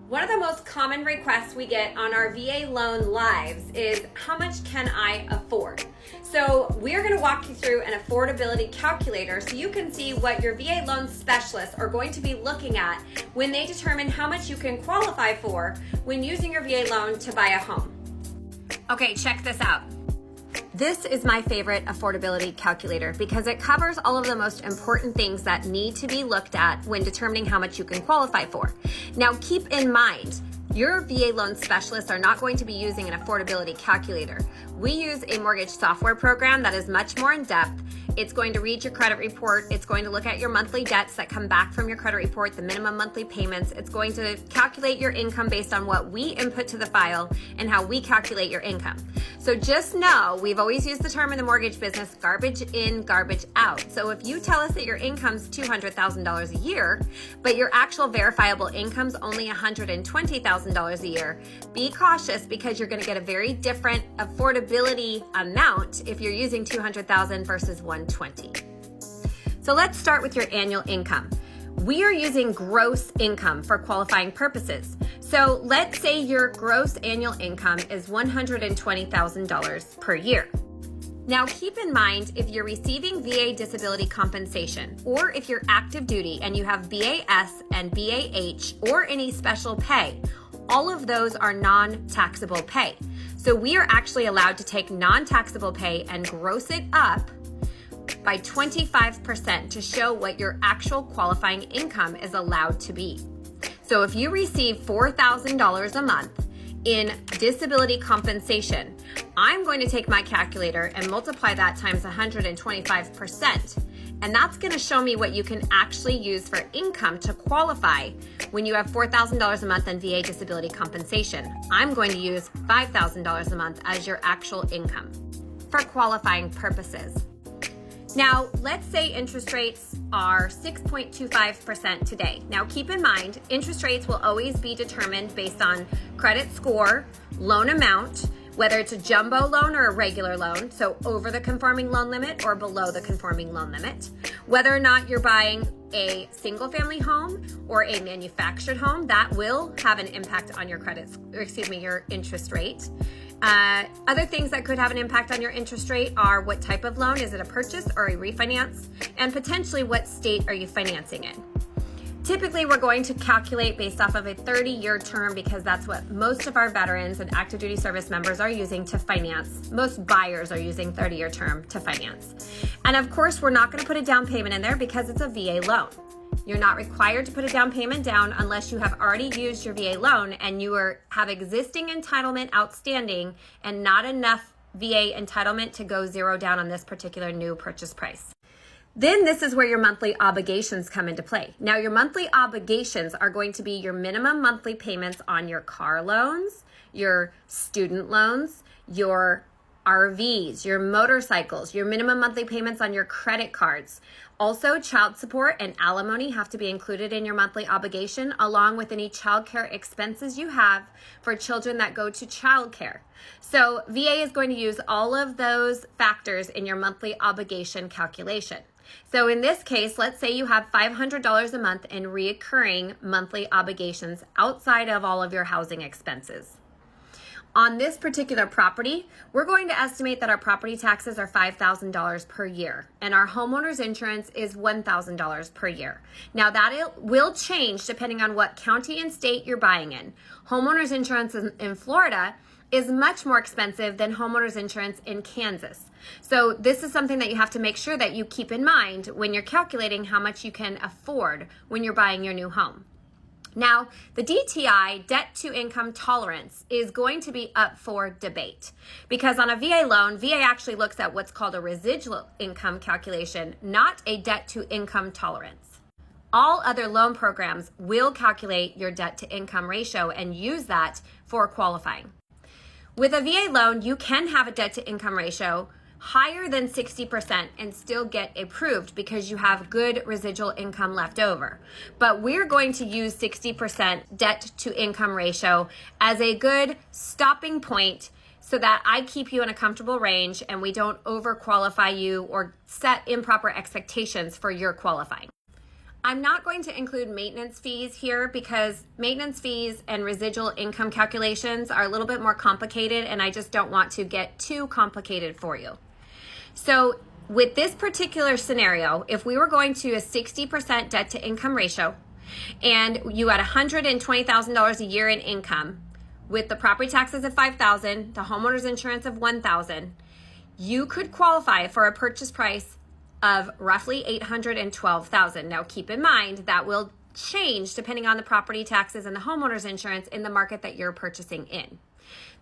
One of the most common requests we get on our VA loan lives is how much can I afford? So we're going to walk you through an affordability calculator so you can see what your VA loan specialists are going to be looking at when they determine how much you can qualify for when using your VA loan to buy a home. Okay, check this out. This is my favorite affordability calculator because it covers all of the most important things that need to be looked at when determining how much you can qualify for. Now, keep in mind, your VA loan specialists are not going to be using an affordability calculator. We use a mortgage software program that is much more in depth. It's going to read your credit report. It's going to look at your monthly debts that come back from your credit report, the minimum monthly payments. It's going to calculate your income based on what we input to the file and how we calculate your income. So just know, we've always used the term in the mortgage business, garbage in, garbage out. So if you tell us that your income's $200,000 a year, but your actual verifiable income's only $120,000 a year, be cautious because you're going to get a very different affordability amount if you're using $200,000 versus $120,000. So let's start with your annual income. We are using gross income for qualifying purposes. So let's say your gross annual income is $120,000 per year. Now keep in mind, if you're receiving VA disability compensation, or if you're active duty and you have BAS and BAH or any special pay, all of those are non-taxable pay. So we are actually allowed to take non-taxable pay and gross it up by 25% to show what your actual qualifying income is allowed to be. So if you receive $4,000 a month in disability compensation, I'm going to take my calculator and multiply that times 125%. And that's going to show me what you can actually use for income to qualify when you have $4,000 a month in VA disability compensation. I'm going to use $5,000 a month as your actual income for qualifying purposes. Now, let's say interest rates are 6.25% today. Now, keep in mind, interest rates will always be determined based on credit score, loan amount, whether it's a jumbo loan or a regular loan, so over the conforming loan limit or below the conforming loan limit, whether or not you're buying a single family home or a manufactured home, that will have an impact on your your interest rate. Other things that could have an impact on your interest rate are what type of loan, is it a purchase or a refinance, and potentially what state are you financing in. Typically, we're going to calculate based off of a 30-year term because that's what most of our veterans and active duty service members are using to finance. Most buyers are using 30-year term to finance. And of course, we're not going to put a down payment in there because it's a VA loan. You're not required to put a down payment down unless you have already used your VA loan and you have existing entitlement outstanding and not enough VA entitlement to go zero down on this particular new purchase price. Then this is where your monthly obligations come into play. Now, your monthly obligations are going to be your minimum monthly payments on your car loans, your student loans, your RVs, your motorcycles, your minimum monthly payments on your credit cards. Also, child support and alimony have to be included in your monthly obligation, along with any child care expenses you have for children that go to child care. So VA is going to use all of those factors in your monthly obligation calculation. So in this case, let's say you have $500 a month in recurring monthly obligations outside of all of your housing expenses. On this particular property, we're going to estimate that our property taxes are $5,000 per year, and our homeowner's insurance is $1,000 per year. Now that will change depending on what county and state you're buying in. Homeowner's insurance in Florida is much more expensive than homeowner's insurance in Kansas. So this is something that you have to make sure that you keep in mind when you're calculating how much you can afford when you're buying your new home. Now, the DTI, debt to income tolerance, is going to be up for debate because on a VA loan, VA actually looks at what's called a residual income calculation, not a debt to income tolerance. All other loan programs will calculate your debt to income ratio and use that for qualifying. With a VA loan, you can have a debt to income ratio higher than 60% and still get approved because you have good residual income left over. But we're going to use 60% debt to income ratio as a good stopping point so that I keep you in a comfortable range and we don't overqualify you or set improper expectations for your qualifying. I'm not going to include maintenance fees here because maintenance fees and residual income calculations are a little bit more complicated, and I just don't want to get too complicated for you. So with this particular scenario, if we were going to a 60% debt to income ratio and you had $120,000 a year in income with the property taxes of $5,000, the homeowner's insurance of $1,000, you could qualify for a purchase price of roughly $812,000. Now keep in mind that will change depending on the property taxes and the homeowner's insurance in the market that you're purchasing in.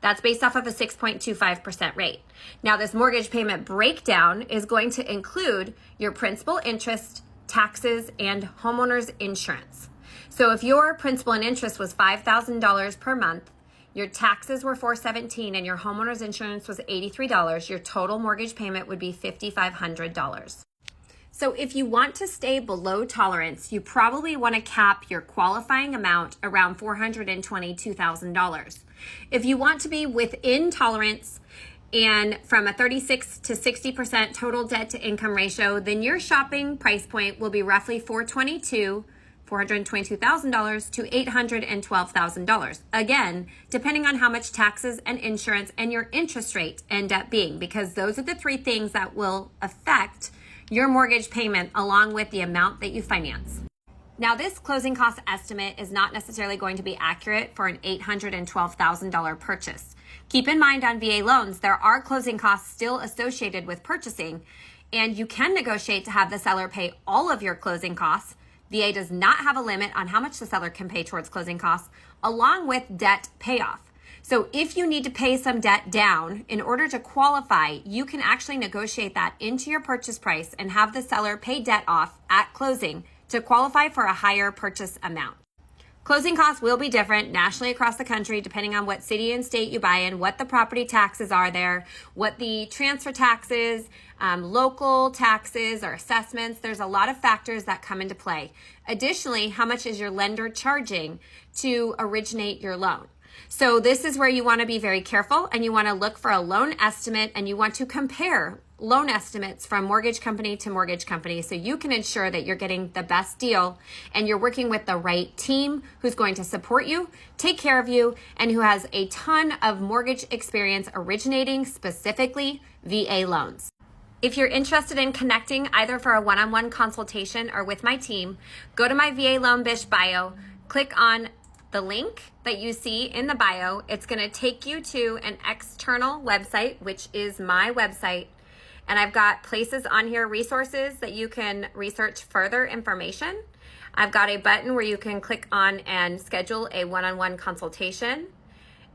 That's based off of a 6.25% rate. Now this mortgage payment breakdown is going to include your principal, interest, taxes, and homeowner's insurance. So if your principal and interest was $5,000 per month, your taxes were $417, and your homeowner's insurance was $83, your total mortgage payment would be $5,500. So if you want to stay below tolerance, you probably want to cap your qualifying amount around $422,000. If you want to be within tolerance and from a 36 to 60% total debt to income ratio, then your shopping price point will be roughly $422,000 to $812,000. Again, depending on how much taxes and insurance and your interest rate end up being, because those are the three things that will affect your mortgage payment along with the amount that you finance. Now, this closing cost estimate is not necessarily going to be accurate for an $812,000 purchase. Keep in mind on VA loans, there are closing costs still associated with purchasing, and you can negotiate to have the seller pay all of your closing costs. VA does not have a limit on how much the seller can pay towards closing costs, along with debt payoff. So if you need to pay some debt down in order to qualify, you can actually negotiate that into your purchase price and have the seller pay debt off at closing to qualify for a higher purchase amount. Closing costs will be different nationally across the country depending on what city and state you buy in, what the property taxes are there, what the transfer taxes, local taxes or assessments. There's a lot of factors that come into play. Additionally, how much is your lender charging to originate your loan? So this is where you want to be very careful, and you want to look for a loan estimate, and you want to compare loan estimates from mortgage company to mortgage company so you can ensure that you're getting the best deal and you're working with the right team who's going to support you, take care of you, and who has a ton of mortgage experience originating specifically VA loans. If you're interested in connecting either for a one-on-one consultation or with my team, go to my VALoanBish bio, click on the link that you see in the bio. It's going to take you to an external website, which is my website. And I've got places on here, resources that you can research further information. I've got a button where you can click on and schedule a one-on-one consultation.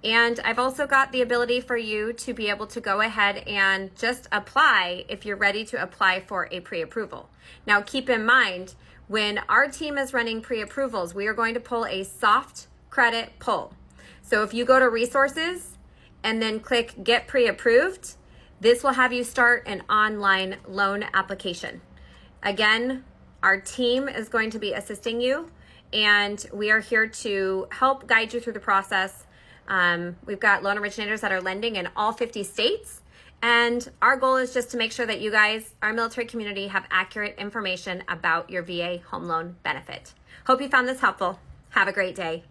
And I've also got the ability for you to be able to go ahead and just apply if you're ready to apply for a pre-approval. Now keep in mind, when our team is running pre-approvals, we are going to pull a soft credit pull. So if you go to resources and then click get pre-approved, this will have you start an online loan application. Again, our team is going to be assisting you, and we are here to help guide you through the process. We've got loan originators that are lending in all 50 states, and our goal is just to make sure that you guys, our military community, have accurate information about your VA home loan benefit. Hope you found this helpful. Have a great day.